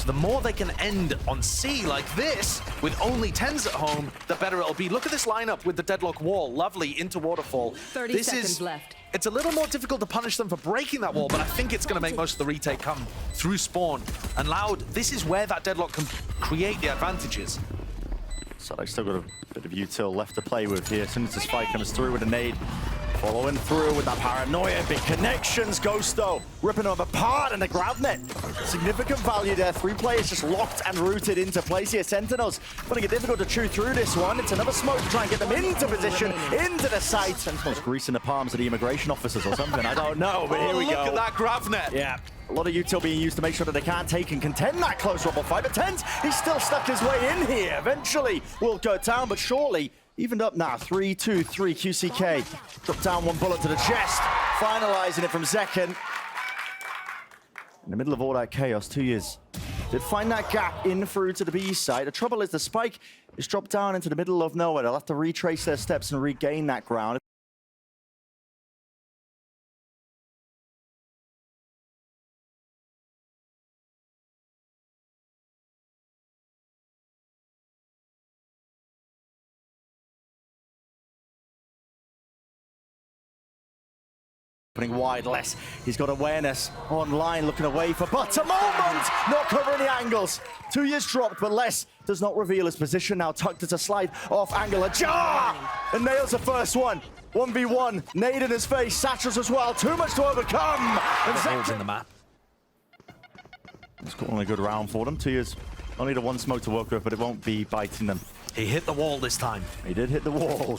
the more they can end on C like this, with only TenZ at home, the better it'll be. Look at this lineup with the deadlock wall. Lovely into waterfall. 30 seconds left. It's a little more difficult to punish them for breaking that wall, but I think it's going to make most of the retake come through spawn. And Loud, this is where that deadlock can create the advantages. So they've still got a bit of util left to play with here. As soon as this fight comes through with a nade, following through with that paranoia, big connections. Ghosto ripping them apart and the grab net. Significant value there. 3 players just locked and rooted into place here. Sentinels finding it difficult to chew through this one. It's another smoke to try and get them into position, into the site. Sentinels greasing the palms of the immigration officers or something. I don't know, but here we go. Look at that grab net. Yeah. A lot of util being used to make sure that they can't take and contend that close rumble fight. But TenZ, he's still stuck his way in here. Eventually will go down, but surely evened up now. 3-2-3 QCK. Drop down 1 bullet to the chest. Finalizing it from Zekken. In the middle of all that chaos, tuyz did find that gap in through to the B side. The trouble is the spike is dropped down into the middle of nowhere. They'll have to retrace their steps and regain that ground. Wide less. He's got awareness online, looking away for but a moment, not covering the angles. tuyz dropped, but less does not reveal his position now. Tucked as a slide off angle, a jar, and nails the first one. 1v1, nade in his face, satchels as well. Too much to overcome. And Holes in the map. It's got only a good round for them. tuyz only the 1 smoke to work with, but it won't be biting them. He hit the wall this time. He did hit the wall.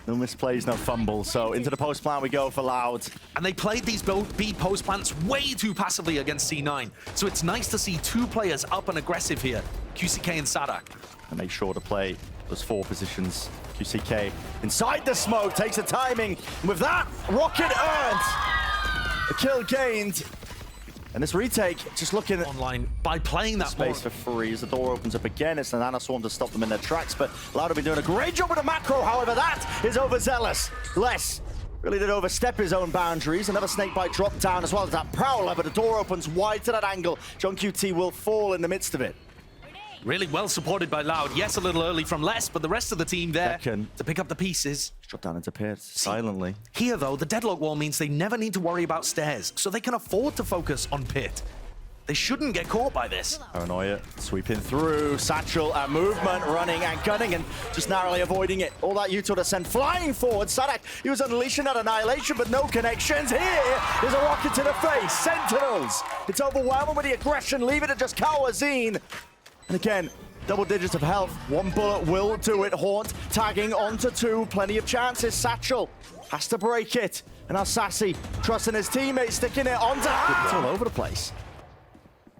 No misplays, no fumbles. So into the post plant we go for Loud. And they played these B post plants way too passively against C9. So it's nice to see 2 players up and aggressive here, QCK and saadhak. And make sure to play those 4 positions. QCK inside the smoke, takes the timing. And with that, rocket earned. A kill gained. And this retake, just looking online by playing that space for free as the door opens up again. It's an Nanoswarm to stop them in their tracks, but Loud will be doing a great job with the macro. However, that is overzealous. Less really did overstep his own boundaries. Another snakebite drop down as well as that prowler, but the door opens wide to that angle. johnqt will fall in the midst of it. Really well supported by Loud. Yes, a little early from Less, but the rest of the team there to pick up the pieces. Drop down into pit silently. Here, though, the deadlock wall means they never need to worry about stairs, so they can afford to focus on pit. They shouldn't get caught by this. Paranoia sweeping through. Satchel and movement, running and gunning and just narrowly avoiding it. All that util to send flying forward. saadhak, he was unleashing that annihilation, but no connections. Here is a rocket to the face. Sentinels. It's overwhelming with the aggression. Leave it to just cauanzin. And again, double digits of health. 1 bullet will do it. Haunt tagging onto 2. Plenty of chances. Satchel has to break it. And now Sacy trusting his teammates, sticking it onto It's all over the place.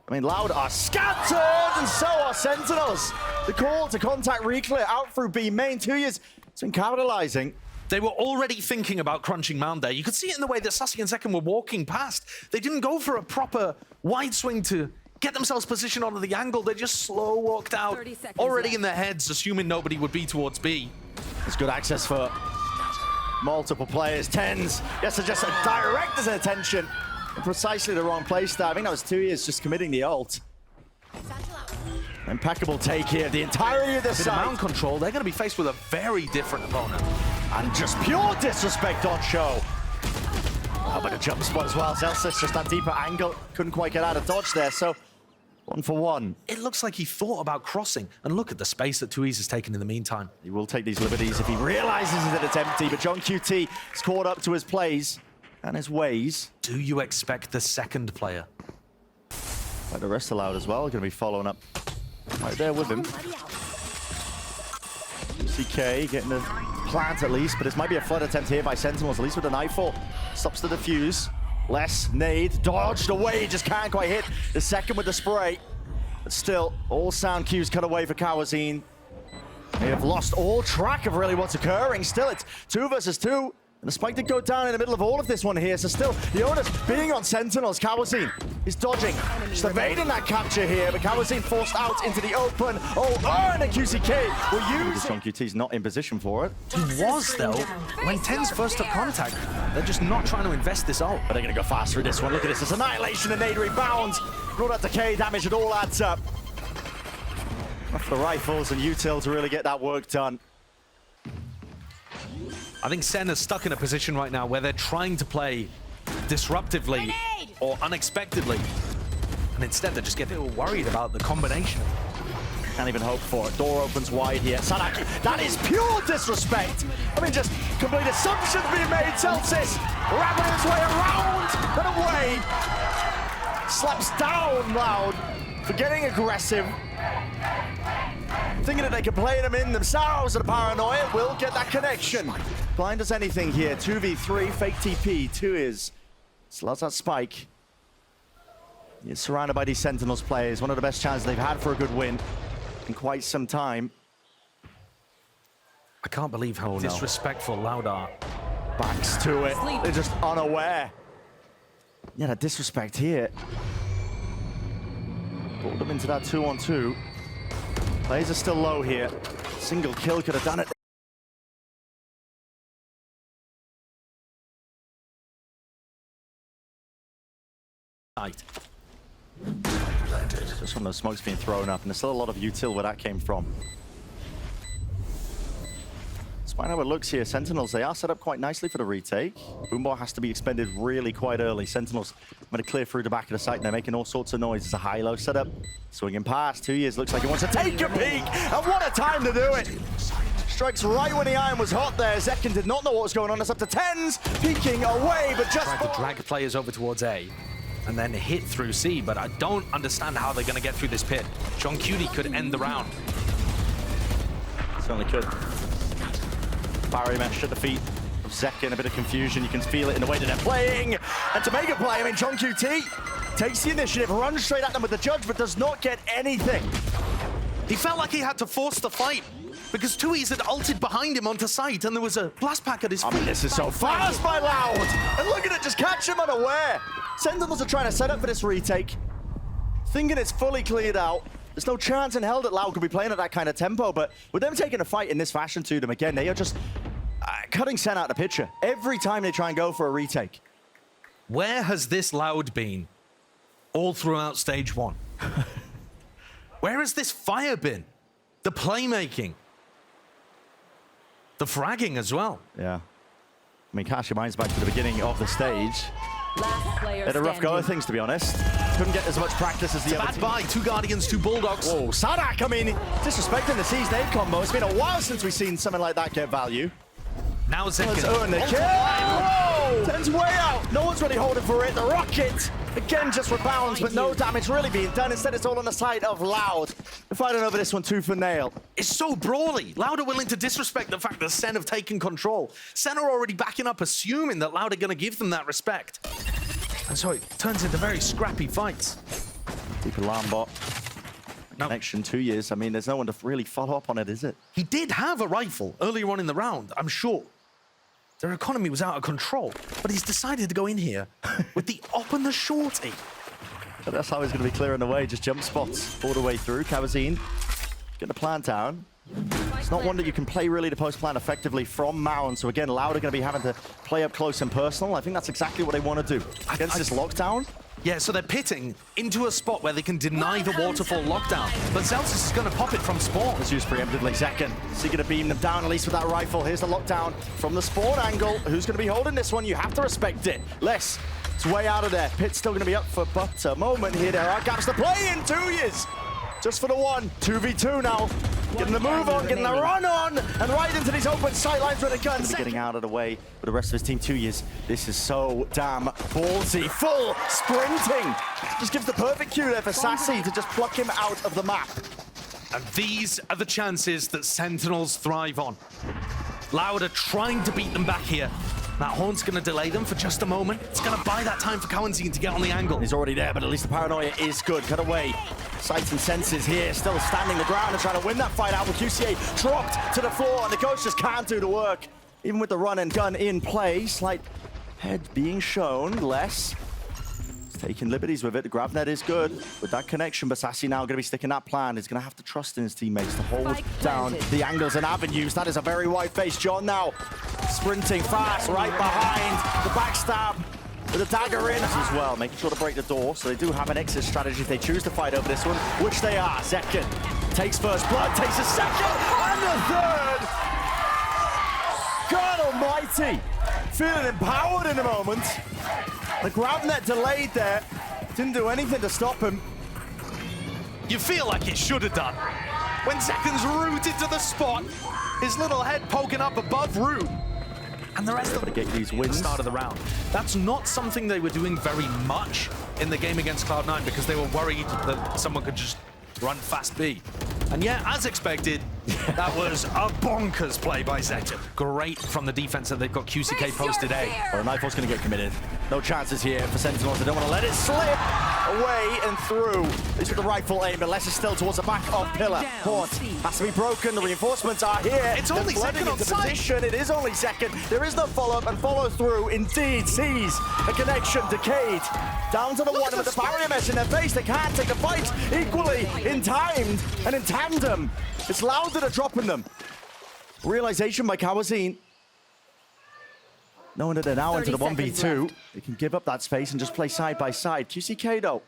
I mean, Loud are scattered, and so are Sentinels. The call to contact reclear out through B main. tuyz has been capitalizing. They were already thinking about crunching Mound there. You could see it in the way that Sacy and Zekken were walking past. They didn't go for a proper wide swing to get themselves positioned onto the angle. They just slow walked out, already in their heads, assuming nobody would be towards B. There's good access for multiple players. TenZ, yes, to just direct his attention in precisely the wrong place there. I think that was tuyz just committing the ult. Impeccable take here. The entirety of the side. Mound control, they're going to be faced with a very different opponent. And just pure disrespect on show. How about a jump spot as well? Zellsis just that deeper angle. Couldn't quite get out of dodge there, so 1 for 1. It looks like he thought about crossing. And look at the space that tuyz has taken in the meantime. He will take these liberties if he realizes that it's empty, but johnqt is caught up to his plays and his ways. Do you expect the second player? Like the rest of Loud as well, going to be following up right there with him. CK getting the plant at least, but this might be a flood attempt here by Sentinels, at least with the Nightfall. Stops the defuse. Less nade, dodged away, just can't quite hit the second with the spray. But still, all sound cues cut away for cauanzin. They have lost all track of really what's occurring. Still, it's 2 versus 2. And the spike did go down in the middle of all of this one here, so still, the onus being on Sentinels. cauanzin is dodging, just evading that capture here, but cauanzin forced out into the open. Oh, and a QCK will use it. johnqt's not in position for it. He was, though. When TenZ first took contact, They're just not trying to invest this ult. But they're going to go fast through this one. Look at this. It's annihilation and 8 rebounds. All that decay damage, it all adds up. Enough for the rifles and util to really get that work done. I think Sen is stuck in a position right now where they're trying to play disruptively or unexpectedly. And instead they're just getting a little worried about the combination. Can't even hope for it. Door opens wide here. saadhak, that is pure disrespect. I mean, just complete assumptions being made. Zellsis wrapping his way around and away. Slaps down Loud for getting aggressive. Thinking that they can play them in themselves, and paranoia will get that connection. Blind as anything here. 2v3, fake TP. Tuyz still has that spike. He's surrounded by these Sentinels players. One of the best chances they've had for a good win in quite some time. I can't believe how disrespectful Loud are. Backs to it. They're just unaware. Yeah, that disrespect here. Pulled them into that 2-on-2. Players are still low here. Single kill could have done it. Just from those smokes being thrown up, and there's still a lot of util where that came from. Despite how it looks here, Sentinels, they are set up quite nicely for the retake. Boombar has to be expended really quite early. Sentinels going to clear through the back of the site, and they're making all sorts of noise. It's a high-low setup. Swinging past, tuyz looks like he wants to take a peek, and what a time to do it! Strikes right when the iron was hot there. Zekken did not know what was going on. It's up to TenZ, peeking away, but just... Tried to drag players over towards A, and then hit through C, but I don't understand how they're going to get through this pit. johnqt could end the round. Certainly could. Barrier mesh at the feet of Zekken, a bit of confusion. You can feel it in the way that they're playing. And to make a play, I mean, johnqt takes the initiative, runs straight at them with the judge, but does not get anything. He felt like he had to force the fight because tuyz had ulted behind him onto site, and there was a blast pack at his feet. I mean, this is so fast by Loud. And look at it, just catch him unaware. Sentinels are trying to set up for this retake, thinking it's fully cleared out. There's no chance in hell that Loud could be playing at that kind of tempo, but with them taking a fight in this fashion to them again, they are just cutting Sen out of the picture every time they try and go for a retake. Where has this Loud been all throughout stage one? Where has this fire been? The playmaking, the fragging as well. Yeah. I mean, cast your minds back to the beginning of the stage. They had a rough go of things, to be honest. Couldn't get as much practice as the other team. Bad buy, 2 Guardians, 2 Bulldogs. Oh, saadhak, I mean, disrespecting the C's nade combo. It's been a while since we've seen something like that get value. Now Let's Zekken. earn the kill. Whoa! TenZ way out. No one's really holding for it. The rocket, again, just rebounds, but no damage really being done. Instead, it's all on the side of Loud. They're fighting over this one tooth and nail. It's so brawly. Loud are willing to disrespect the fact that Sen have taken control. Sen are already backing up, assuming that Loud are going to give them that respect. And so it turns into very scrappy fights. Deep alarm bot. Connection, tuyz. I mean, there's no one to really follow up on it, is it? He did have a rifle earlier on in the round, I'm sure. Their economy was out of control, but he's decided to go in here with the op and the shorty. But that's how he's going to be clearing the way. Just jump spots all the way through. cauanzin getting the plant down. It's not one that you can play really the post plan effectively from MAÇ. So again, Loud are going to be having to play up close and personal. I think that's exactly what they want to do against this lockdown. Yeah, so they're pitting into a spot where they can deny the waterfall lockdown. But Zellsis is going to pop it from spawn. Let's use preemptively. Zekken, is he going to beam them down at least with that rifle? Here's the lockdown from the spawn angle. Who's going to be holding this one? You have to respect it. Less. It's way out of there. Pit's still going to be up for but a moment here. There are gaps to play in. tuyz. Just for the one. 2v2 now. Getting the move on, getting the run on, and right into these open sightlines with a gun. Getting out of the way with the rest of his team. tuyz. This is so damn ballsy. Full sprinting. Just gives the perfect cue there for Sacy to just pluck him out of the map. And these are the chances that Sentinels thrive on. Loud are trying to beat them back here. That horn's going to delay them for just a moment. It's going to buy that time for cauanzin to get on the angle. He's already there, but at least the paranoia is good. Cut away. Sights and senses here, still standing the ground and trying to win that fight out with QCA dropped to the floor, and the coach just can't do the work. Even with the run and gun in play, slight head being shown, less. He's taking liberties with it. The grab net is good with that connection, but Sacy now going to be sticking that plan. He's going to have to trust in his teammates to hold down the angles and avenues. That is a very wide face. John now sprinting fast, right behind the backstab with a dagger in as well, making sure to break the door. So they do have an exit strategy if they choose to fight over this one, which they are. Zekken takes first blood, takes a second, and a third. God almighty, feeling empowered in a moment. The grab net delayed there, didn't do anything to stop him. You feel like it should have done. When Zekken's rooted to the spot, his little head poking up above root. And the rest of them to get these wins. The start of the round. That's not something they were doing very much in the game against Cloud9 because they were worried that someone could just run fast B. And yeah, as expected, that was a bonkers play by Zekken. Great from the defense that they've got QCK posted A. Well, Nightfall's going to get committed. No chances here for Sentinels. They don't want to let it slip away and through. At least with the rifle aim, but less is still towards the back of Pillar. Port has to be broken. The reinforcements are here. It's only Zekken on site. It is only Zekken. There is no follow-up and follow-through. Indeed, sees a connection. Decayed. Down to the one with the barrier mesh in their face. They can't take the fight equally in timed and in tandem. It's Loud that are dropping them. Realization by cauanzin. Knowing that they're now into the 1v2, they can give up that space and just play side by side. QCK, though,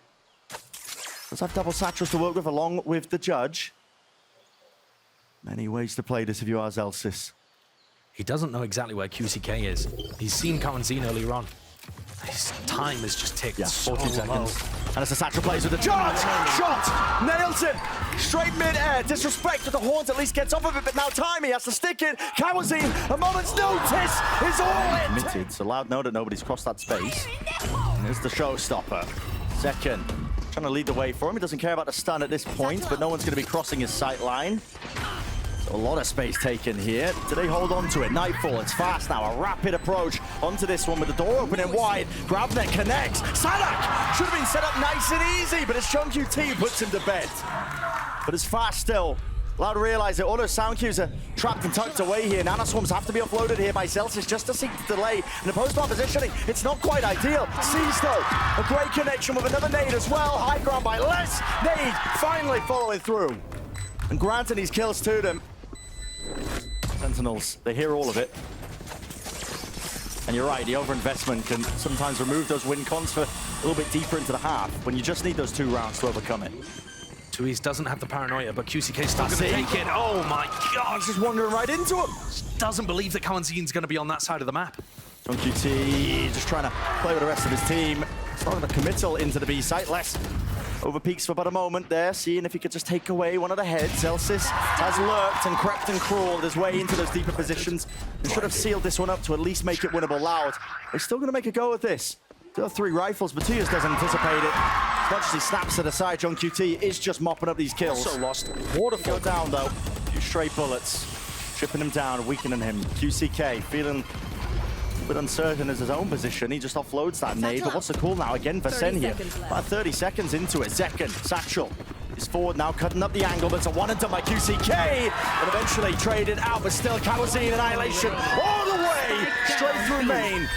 does have double satchels to work with along with the judge. Many ways to play this if you are Zellsis. He doesn't know exactly where QCK is. He's seen cauanzin earlier on. His time has just ticked. Yeah, 14 seconds. And as the satchel plays with the charge, shot, nails him. Straight mid-air, disrespect to the horns, at least gets off of it, but now time, he has to stick it. cauanzin, a moment's notice is all it. Committed, so Loud know that nobody's crossed that space. And here's the showstopper. Zekken trying to lead the way for him. He doesn't care about the stun at this point, but no one's going to be crossing his sight line. A lot of space taken here. Do they hold on to it? Nightfall, it's fast now. A rapid approach onto this one with the door opening wide. Grabnet connects. saadhak should have been set up nice and easy, but it's johnqt who puts him to bed. But it's fast still. Loud realize that all those sound cues are trapped and tucked away here. Nanoswarms have to be offloaded here by Zellsis just to seek the delay. And the post-bar positioning, it's not quite ideal. Sees though, a great connection with another nade as well. High ground by less. Nade finally following through. And granting these kills to them. Sentinels, they hear all of it. And you're right, the overinvestment can sometimes remove those win cons for a little bit deeper into the half when you just need those 2 rounds to overcome it. tuyz doesn't have the paranoia, but QCK still going to take it. Oh my god! He's just wandering right into him. Doesn't believe that cauanzin's going to be on that side of the map. johnqt just trying to play with the rest of his team. Throwing a committal into the B site. Less over peaks for about a moment there, seeing if he could just take away one of the heads. Zellsis has lurked and crept and crawled his way into those deeper positions and should have sealed this one up to at least make it winnable. Loud, they're still going to make a go at this. Still 3 rifles, but tuyz doesn't anticipate it. As much as he snaps to the side, johnqt is just mopping up these kills. Also lost. Waterfall down though. 2 straight bullets, chipping him down, weakening him. QCK feeling a bit uncertain as his own position. He just offloads that nade, but what's the call now again for Sen here? About 30 seconds into it. Zekken, satchel is forward now, cutting up the angle, but it's a one and done by QCK, and eventually traded out, but still cauanzin annihilation all the way straight through main.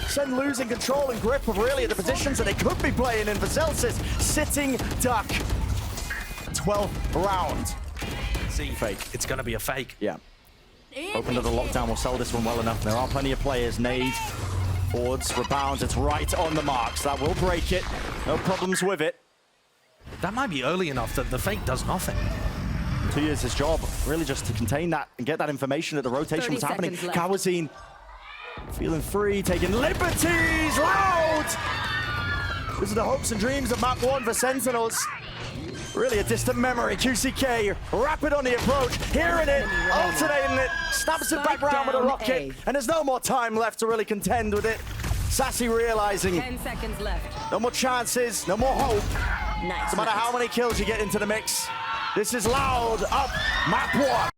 Sen losing control and grip of really the positions that they could be playing in for Zellsis. Sitting duck. 12th round. See, fake. It's going to be a fake. Yeah. Hoping that the lockdown will sell this one well enough. There are plenty of players. Nade, forwards, rebounds. It's right on the marks. That will break it. No problems with it. That might be early enough that the fake does nothing. tuyz his job, really just to contain that and get that information that the rotation was happening. cauanzin feeling free, taking liberties. Loud! This is the hopes and dreams of map 1 for Sentinels. Really a distant memory. QCK rapid on the approach, hearing it, alternating it, snaps it back round with a rocket, and there's no more time left to really contend with it. Sacy realizing 10 seconds left. No more chances, no more hope. Nice. No matter how many kills you get into the mix. This is Loud up map 1.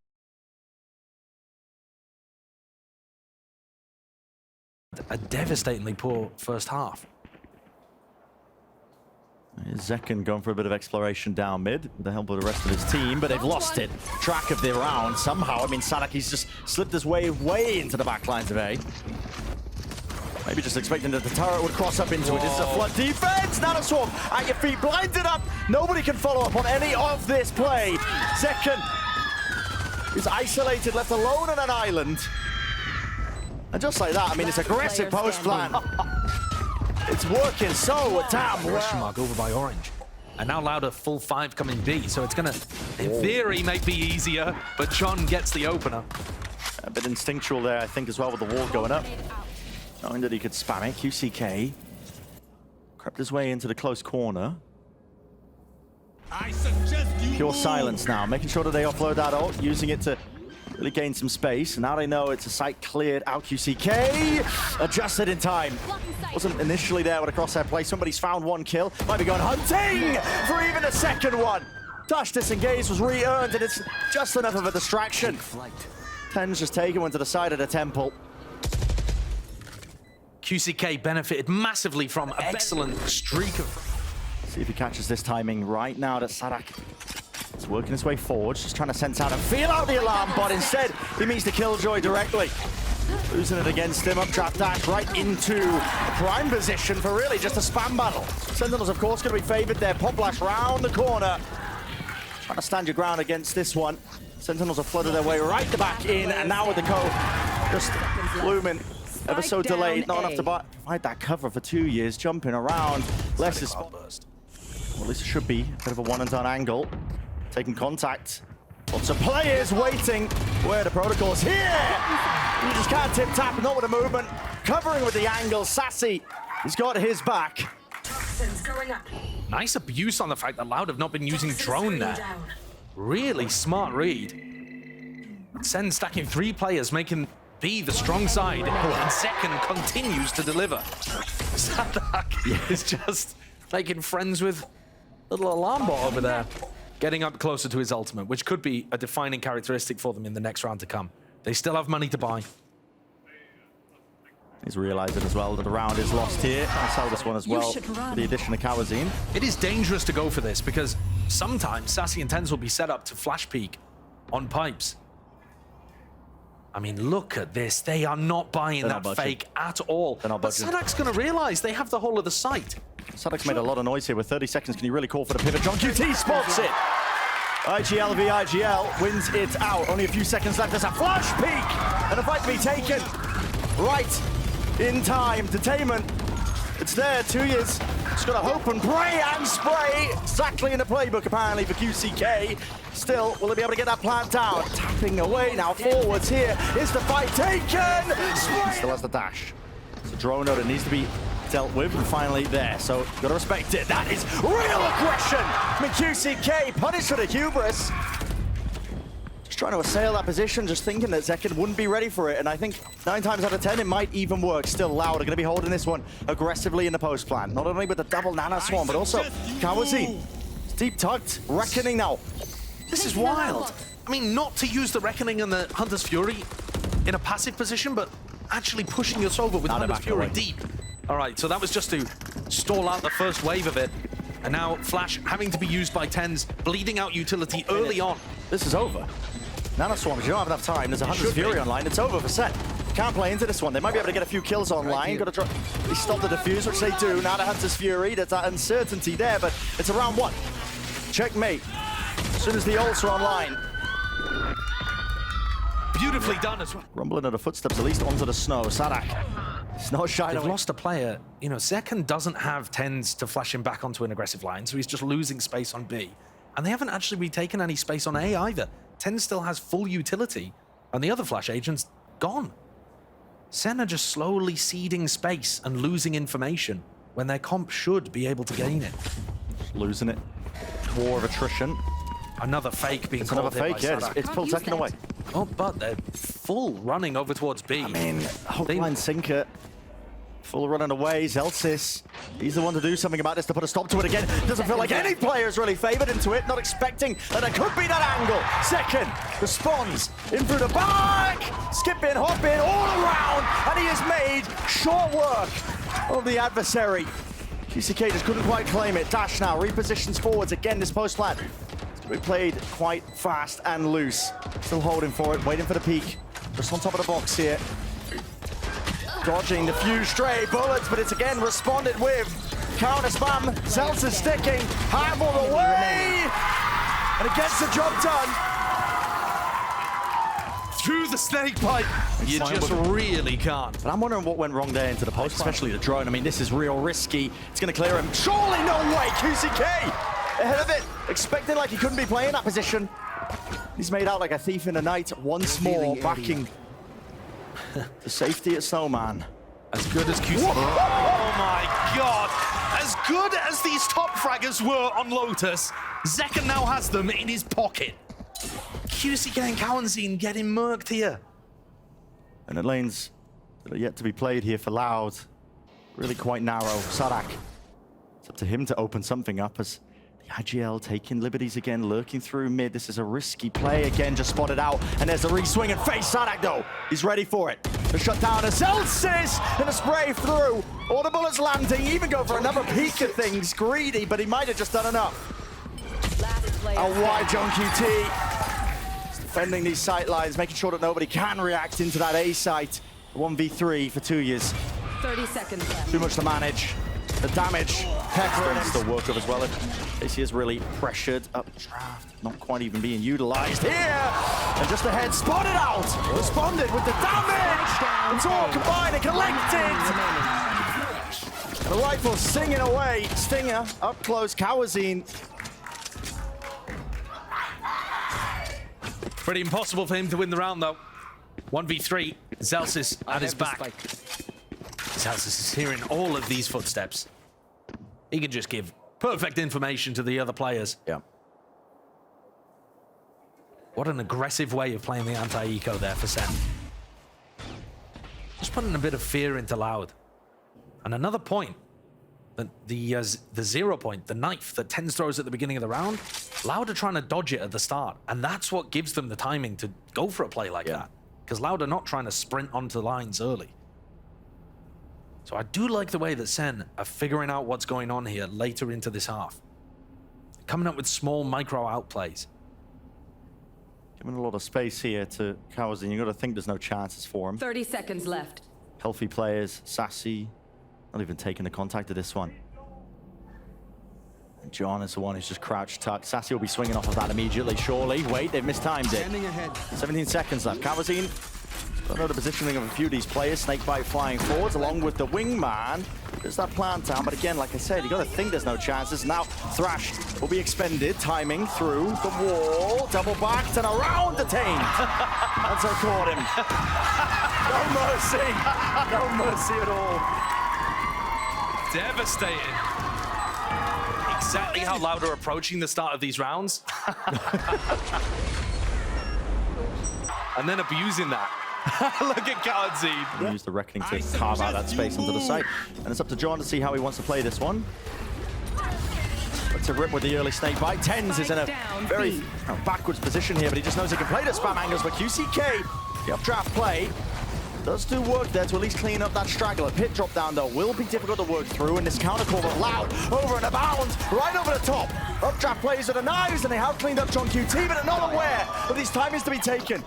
A devastatingly poor first half. Zekken going for a bit of exploration down mid with the help of the rest of his team, but they've lost it. Track of the round somehow. I mean, saadhak, he's just slipped his way into the back lines of A. Maybe just expecting that the turret would cross up into it. This is a flood defense. Nanoswarm at your feet, blinded up. Nobody can follow up on any of this play. Zekken is isolated, left alone on an island. And just like that, I mean, it's aggressive post plan. It's working so damn Question well. mark over by Orange. And now Louder full 5 coming B, so it's gonna, in theory, make be easier, but John gets the opener. A bit instinctual there, I think, as well, with the wall going up. Knowing that he could spam it, QCK crept his way into the close corner. Pure silence now, making sure that they offload that ult, using it to really gain some space. And now they know it's a site cleared out. QCK adjusted in time. Wasn't initially there with a crosshair play. Somebody's found one kill. Might be going hunting for even a second one. Dash disengaged was re-earned, and it's just enough of a distraction. TenZ just taken one to the side of the temple. QCK benefited massively from an excellent streak of... See if he catches this timing right now that saadhak is working his way forward, just trying to sense out and feel out the alarm bot. Instead, he meets the Killjoy directly. Losing it against him, uptrap dash right into a prime position for really just a spam battle. Sentinels, of course, going to be favored there. Pop flash round the corner. Trying to stand your ground against this one. Sentinels have flooded their way right the back in, and now with the just looming. Ever so delayed, not enough to provide that cover for 2 years, jumping around. Less is... Well, at least it should be a bit of a one-and-done angle. Taking contact. Lots of players waiting. Where the protocol's here! You just can't tip-tap, not with a movement. Covering with the angle, Sacy has got his back. Nice abuse on the fact that Loud have not been using drone there. Really smart read. Sen stacking 3 players, making B the strong side, and zekken continues to deliver. saadhak is just making friends with little alarm bot over there, getting up closer to his ultimate, which could be a defining characteristic for them in the next round to come. They still have money to buy. He's realized it as well that the round is lost here. I'll sell this one as well with the addition of cauanzin. It is dangerous to go for this because sometimes Sacy and TenZ will be set up to flash peek on pipes. I mean, look at this. They are not buying that fake at all. But saadhak's going to realize they have the whole of the site. saadhak's made a lot of noise here with 30 seconds. Can you really call for the pivot? johnqt spots it. IGL v IGL wins it out. Only a few seconds left. There's a flash peek and a fight to be taken right in time. Detainment. It's there. 2 years. Just got to hope and pray and spray. Exactly in the playbook, apparently, for QCK. Still, will they be able to get that plant down? Tapping away now forwards here. Is the fight taken? Spray. Still has the dash. It's a drone that needs to be dealt with, and finally there. So, got to respect it. That is real aggression. I mean, QCK punished for the hubris. Just trying to assail that position, just thinking that zekken wouldn't be ready for it. And I think 9 times out of 10, it might even work. Still, Loud are going to be holding this one aggressively in the post plan. Not only with the double nano swarm, but also cauanzin. Deep tucked, reckoning now. This is wild. I mean, not to use the Reckoning and the Hunter's Fury in a passive position, but actually pushing us over with Hunter's Fury deep. All right, so that was just to stall out the first wave of it. And now Flash having to be used by TenZ, bleeding out utility early on. This is over. Nano Swarms, you don't have enough time. There's a Hunter's Fury online. It's over for Set. Can't play into this one. They might be able to get a few kills online. Got to try. They stop the defuse, which they do. Now the Hunter's Fury. There's that uncertainty there, but it's a round 1. Checkmate. As soon as the ults are online. Beautifully done as well. Rumbling of the footsteps, at least onto the snow. saadhak. It's not shy. They've lost a player. You know, zekken doesn't have TenZ to flash him back onto an aggressive line, so he's just losing space on B. And they haven't actually retaken any space on A either. TenZ still has full utility, and the other flash agent's gone. Sen are just slowly ceding space and losing information when their comp should be able to gain it. Just losing it. War of attrition. Another fake being called. Another fake, yeah. It's pulled zekken away. Oh, but they're full running over towards B. I mean, hookline sinker. Full running away. Zellsis. He's the one to do something about this, to put a stop to it again. Doesn't feel like any player is really favored into it. Not expecting that there could be that angle. zekken responds in through the back. Skipping, hopping all around. And he has made short work of the adversary. QCK just couldn't quite claim it. Dash now, repositions forwards again this post plan. It's going to be played quite fast and loose. Still holding for it, waiting for the peak. Just on top of the box here. Dodging the few stray bullets, but it's again responded with. Counter spam, Zellsis sticking, handball away, and it gets the job done. through the snake bite. You just really can't. But I'm wondering what went wrong there into the post, especially the drone. I mean, this is real risky. It's going to clear him. Surely no way. QCK ahead of it, expecting like he couldn't be playing that position. He's made out like a thief in the night. Once more, backing the safety at Snowman. As good as QC. Oh my god! As good as these top fraggers were on Lotus, zekken now has them in his pocket. QCK and cauanzin getting murked here. And the lanes that are yet to be played here for Loud, really quite narrow. saadhak, it's up to him to open something up as the IGL taking liberties again, lurking through mid. This is a risky play again, just spotted out. And there's the re-swing and face. saadhak though, he's ready for it. The shutdown of Zellsis and a spray through. All the bullets landing, even go for another peek at things. Greedy, but he might have just done enough. And why johnqt defending these sight lines, making sure that nobody can react into that A site. 1v3 for tuyz. 30 seconds left. Too much to manage. The damage, Pexa still work up as well. Sacy is really pressured up draft, not quite even being utilized here. And just ahead, spotted out, responded with the damage. It's all combined and collected. And the rifle singing away. Stinger up close, cauanzin. Pretty impossible for him to win the round though. 1v3, Zellsis at his back. Zellsis is hearing all of these footsteps. He can just give perfect information to the other players. Yeah. What an aggressive way of playing the anti-eco there for Sen. Just putting a bit of fear into Loud. And another point, the 0 point, the knife that TenZ throws at the beginning of the round, Loud are trying to dodge it at the start. And that's what gives them the timing to go for a play like that. Because Loud are not trying to sprint onto lines early. So I do like the way that Sen are figuring out what's going on here later into this half. Coming up with small micro outplays. Giving a lot of space here to cauanzin. You've got to think there's no chances for him. 30 seconds left. Healthy players, Sacy, not even taking the contact of this one. And John is the one who's just crouched tucked. Sacy will be swinging off of that immediately, surely. Wait, they've mistimed it. 17 seconds left. cauanzin. Don't know the positioning of a few of these players. Snakebite flying forwards along with the wingman. There's that plant down, but again, like I said, you got to think there's no chances. Now, Thrash will be expended, timing through the wall, double backed and around the taint. That's what caught him. No mercy. No mercy at all. Devastating. Exactly how Loud are approaching the start of these rounds. And then abusing that. Look at cauanzin. Use the Reckoning to carve out that space onto the site. And it's up to John to see how he wants to play this one. But to rip with the early snake bite. TenZ is in a very backwards position here, but he just knows he can play the spam angles. But QCK, the updraft play, does do work there to at least clean up that straggler. Pit drop down, though, will be difficult to work through. And this counter call of Loud over and abound, right over the top. Updraft plays with the knives, and they have cleaned up johnqt, but are not aware of these timings to be taken.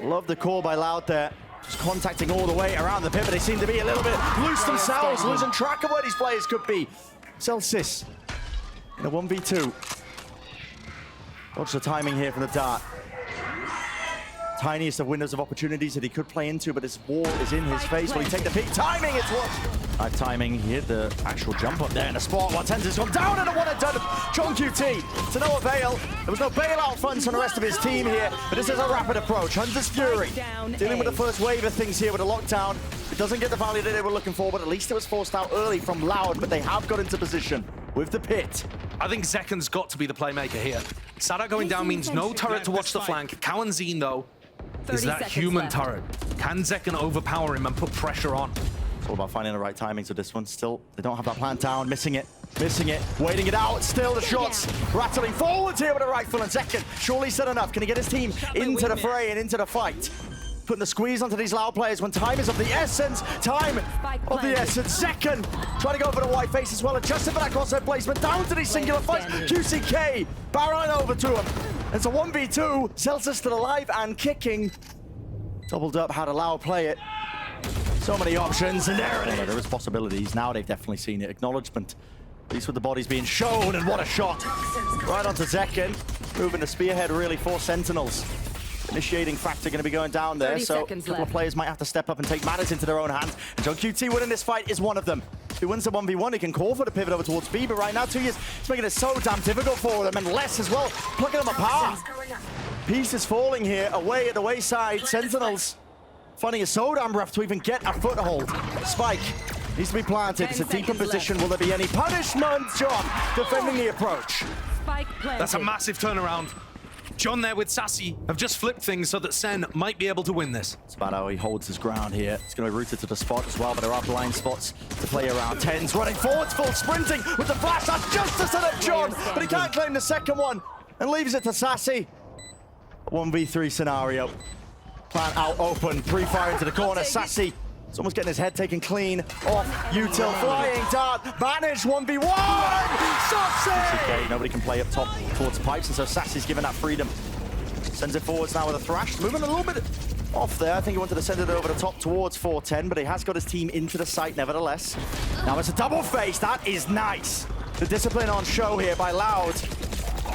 Love the call by Loud there. Just contacting all the way around the pit, but they seem to be a little bit loose themselves, losing track of where these players could be. Zellsis in a 1v2. Watch the timing here from the dart. Tiniest of windows of opportunities that he could play into, but his wall is in his face. Will he take the peak? Timing, it's what? Timing, he hit the actual jump up there in the spot while TenZ has gone down and a one and done. johnqt to no avail. There was no bailout funds from the rest of his team here, but this is a rapid approach. Hunter's Fury dealing with the first wave of things here with a lockdown. It doesn't get the value that they were looking for, but at least it was forced out early from Loud, but they have got into position with the pit. I think zekken's got to be the playmaker here. saadhak going down means no turret to watch the flank. cauanzin, though, is that human turret. Can zekken overpower him and put pressure on? It's all about finding the right timings with this one. Still, they don't have that plant down. Missing it, waiting it out. Still the shots rattling forwards here with a rifle, and zekken surely said enough. Can he get his team into the fray and into the fight? Putting the squeeze onto these Loud players when time is of the essence. Time of the essence. zekken trying to go for the white face as well. Adjusted for that crosshair placement. Down to these singular fights. QCK barreling over to him. It's a 1v2. Zellsis still alive and kicking. Doubled up how to Loud play it. So many options, and there it is. There is possibilities. Now they've definitely seen it. Acknowledgement At least with the bodies being shown, and what a shot. Right onto Zekken. Moving the spearhead really for Sentinels. Initiating factor going to be going down there, so a couple of players might have to step up and take matters into their own hands. And johnqt winning this fight is one of them. If he wins the 1v1, he can call for the pivot over towards B, but right now tuyz is making it so damn difficult for them, and less as well, plucking them apart. Pieces falling here, away at the wayside. Sentinels finding it so damn rough to even get a foothold. Spike needs to be planted. It's a deeper position. Will there be any punishment? John defending the approach. That's a massive turnaround. John there with Sacy have just flipped things so that Sen might be able to win this. It's about how he holds his ground here. It's going to be rooted to the spot as well, but there are blind spots to play around. TenZ running forwards, full sprinting with the flash. That's just to set up John, but he can't claim the second one and leaves it to Sacy. 1v3 scenario. Plant out open, pre-fire into the corner. Sacy, it's almost getting his head taken clean off. Util flying dart, managed 1v1. Sacy! Okay, nobody can play up top towards pipes, and so Sacy's given that freedom. Sends it forwards now with a thrash, moving a little bit off there. I think he wanted to send it over the top towards 410, but he has got his team into the site nevertheless. Now it's a double face. That is nice. The discipline on show here by Loud.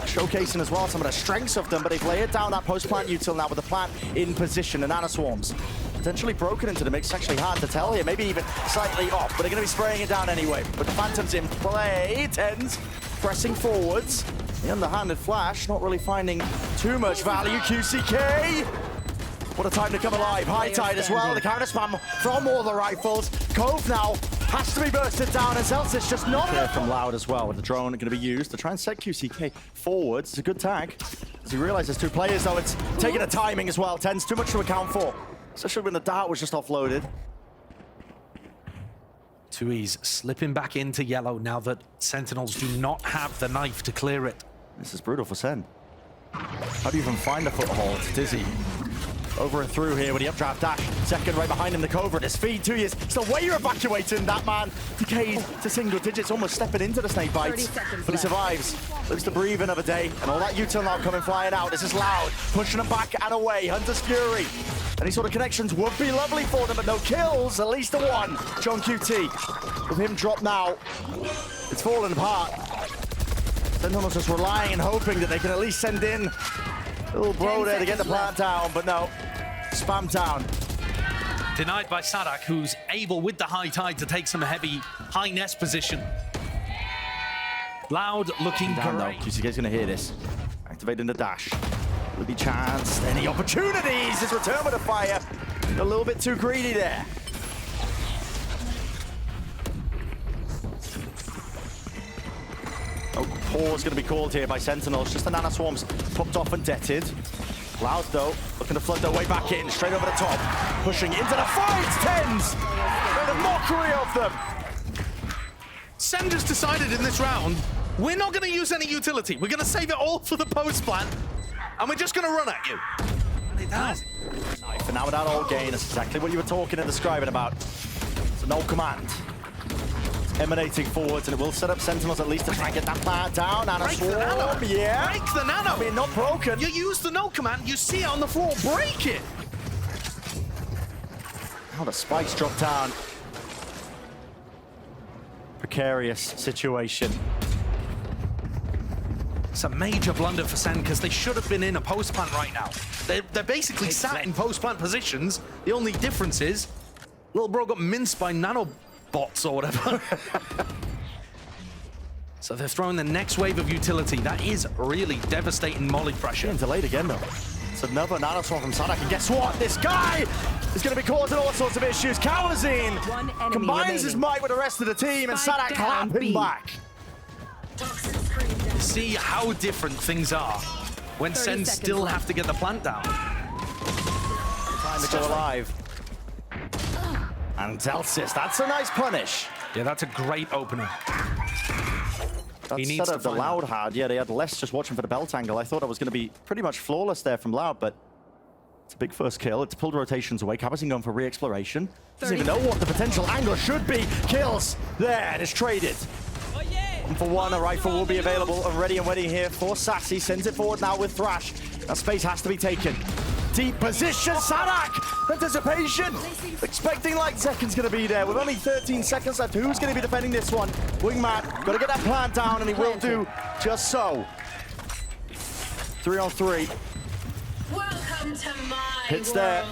Showcasing as well some of the strengths of them, but they've layered down that post-plant util now with the plant in position. The nano swarms potentially broken into the mix. It's actually hard to tell here, maybe even slightly off, but they're going to be spraying it down anyway. With the Phantoms in play, TenZ pressing forwards. The underhanded flash, not really finding too much value. QCK, what a time to come alive. High tide as well, the counter spam from all the rifles. Cove now has to be bursted down, and Zellsis just not there from Loud as well, with the drone going to be used to try and set QCK forwards. It's a good tag. As he realizes two players, though, it's taking a timing as well. TenZ too much to account for, especially when the dart was just offloaded. tuyz slipping back into yellow now that Sentinels do not have the knife to clear it. This is brutal for Sen. How do you even find a foothold? Dizzy over and through here with the updraft dash. Second right behind him, the covert. His feed, tuyz. It's the way you're evacuating that man. Decays to single digits, almost stepping into the snake bites. But he survives. Lives to breathe another day. And all that util now coming flying out. This is Loud, pushing him back and away. Hunter's Fury. Any sort of connections would be lovely for them, but no kills. At least the one. johnqt. With him dropped now, it's falling apart. Sentinels just relying and hoping that they can at least send in a little bro there to get the plant down, but no. Spam down. Denied by saadhak, who's able with the high tide to take some heavy high nest position. Loud looking Down though. great. QCK's gonna hear this. Activating the dash. Will be chance. Any opportunities? His return with a fire. A little bit too greedy there. Oh, pause going to be called here by Sentinels. Just the nano swarms popped off and detted. Loud though, looking to flood their way back in, straight over the top. Pushing into the fight, TenZ! Made a mockery of them. Sen just decided in this round, we're not going to use any utility. We're going to save it all for the post plant, and we're just going to run at you. And it does. Knife, and now without all gain, that's exactly what you were talking and describing about. It's a no command. Emanating forwards, and it will set up Sentinels at least to try and get that plant down. And a Break the swarm, nano. yeah. Break the nano. I mean, not broken. You use the no command, you see it on the floor, break it. How the spikes drop down. Precarious situation. It's a major blunder for Sen because they should have been in a post plant right now. They're basically sat in post plant positions. The only difference is little bro got minced by nanobots or whatever. So they're throwing the next wave of utility. That is really devastating molly pressure. Getting delayed again though. It's another nano swarm from saadhak, and guess what? This guy is going to be causing all sorts of issues. Cauanzin combines his might with the rest of the team, and saadhak clapping back. See how different things are when Sen still have to get the plant down. Time to go alive. And Zellsis, that's a nice punish. Yeah, that's a great opener. That He needs setup to the find Loud had. Yeah, they had less just watching for the belt angle. I thought it was going to be pretty much flawless there from Loud, but it's a big first kill. It's pulled rotations away. cauanzin going for re-exploration. Doesn't even know what the potential angle should be. Kills there, and it's traded. 1-for-1, a rifle will be available and ready and waiting here for Sacy. Sends it forward now with Thrash. That space has to be taken. deep position. saadhak, anticipation, expecting like Zekken's going to be there. With only 13 seconds left, who's going to be defending this one? Wingman, got to get that plant down, and he will do just so. 3 on 3. Welcome to my Hits world. there.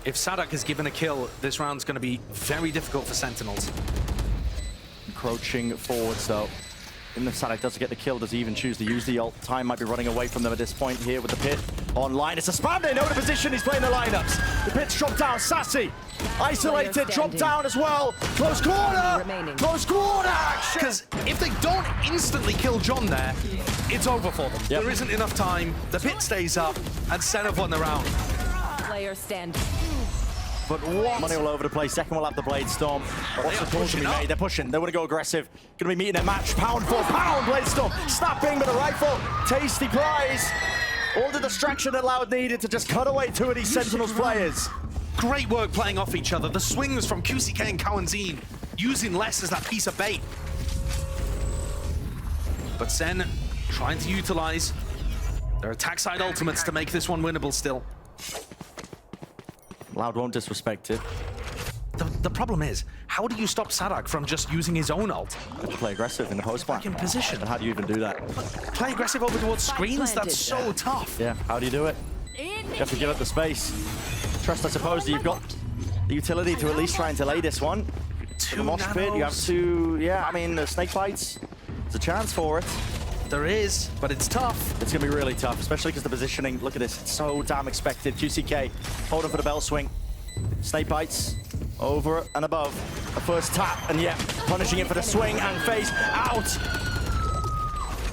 If saadhak is given a kill, this round's going to be very difficult for Sentinels. Encroaching forwards though. Even if saadhak doesn't get the kill, does he even choose to use the ult? Time might be running away from them at this point here with the pit online. It's a spam, they know the position, he's playing the lineups. The pit's dropped down, Sacy. Isolated, dropped down as well. Close quarter! Close quarter action! Because if they don't instantly kill John there, it's over for them. Yep. There isn't enough time, the pit stays up, and Sen have won the round. Player standing. But what? Money all over the place. Second will have the Blade Storm. What's the call to be made? They're pushing. They want to go aggressive. Going to be meeting a match. Pound for pound. Blade Storm snapping with a rifle. Tasty prize. All the distraction that Loud needed to just cut away two of these Sentinels players. Great work playing off each other. The swings from QCK and cauanzin, using less as that piece of bait. But Sen trying to utilize their attack side ultimates to make this one winnable still. Loud won't disrespect it. The problem is, how do you stop saadhak from just using his own ult? Have to play aggressive in the post plan. Back in position. And how do you even do that? Play aggressive over towards screens? That's so tough. Yeah, how do you do it? You have to give up the space. Trust, I suppose, that you've got the utility to at least try and delay this one. The mosh pit, you have to, yeah, I mean, the snake bites, there's a chance for it. There is, but it's tough. It's going to be really tough, especially because the positioning, look at this, it's so damn expected. QCK, holding for the bell swing. Snake bites, over and above. A first tap, and yeah, punishing it for the swing and face out.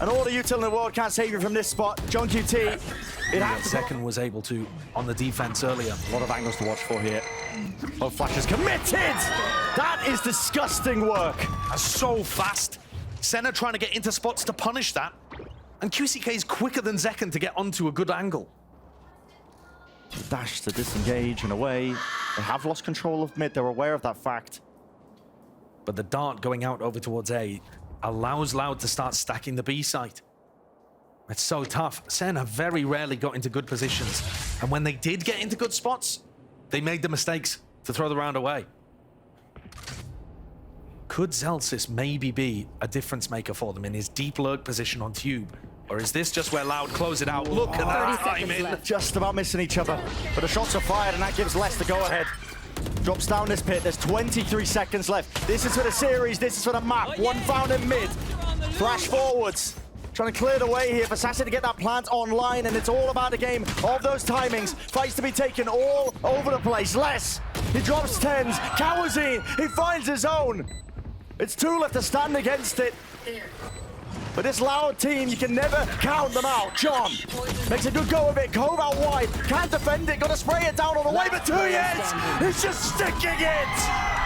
And all the util in the world can't save you from this spot. johnqt, it has to. Zekken was able to on the defense earlier. A lot of angles to watch for here. Both flashes committed! That is disgusting work. That's so fast. Senna trying to get into spots to punish that. And QCK is quicker than Zekken to get onto a good angle. Dash to disengage and away. They have lost control of mid, they're aware of that fact. But the dart going out over towards A allows Loud to start stacking the B site. It's so tough. Senna very rarely got into good positions. And when they did get into good spots, they made the mistakes to throw the round away. Could Zellsis maybe be a difference maker for them in his deep lurk position on Tube? Or is this just where Loud close it out? Look at that timing. Just about missing each other. But the shots are fired and that gives Les the go-ahead. Drops down this pit. There's 23 seconds left. This is for the series. This is for the map. One found in mid. Flash forwards. Trying to clear the way here for Sacy to get that plant online, and it's all about the game of those timings. Fights to be taken all over the place. Les, he drops TenZ. cauanzin, he finds his own. It's two left to stand against it. But this Loud team, you can never count them out. John makes a good go of it. Cove out wide. Can't defend it. Got to spray it down on the way, but tuyz, he's just sticking it.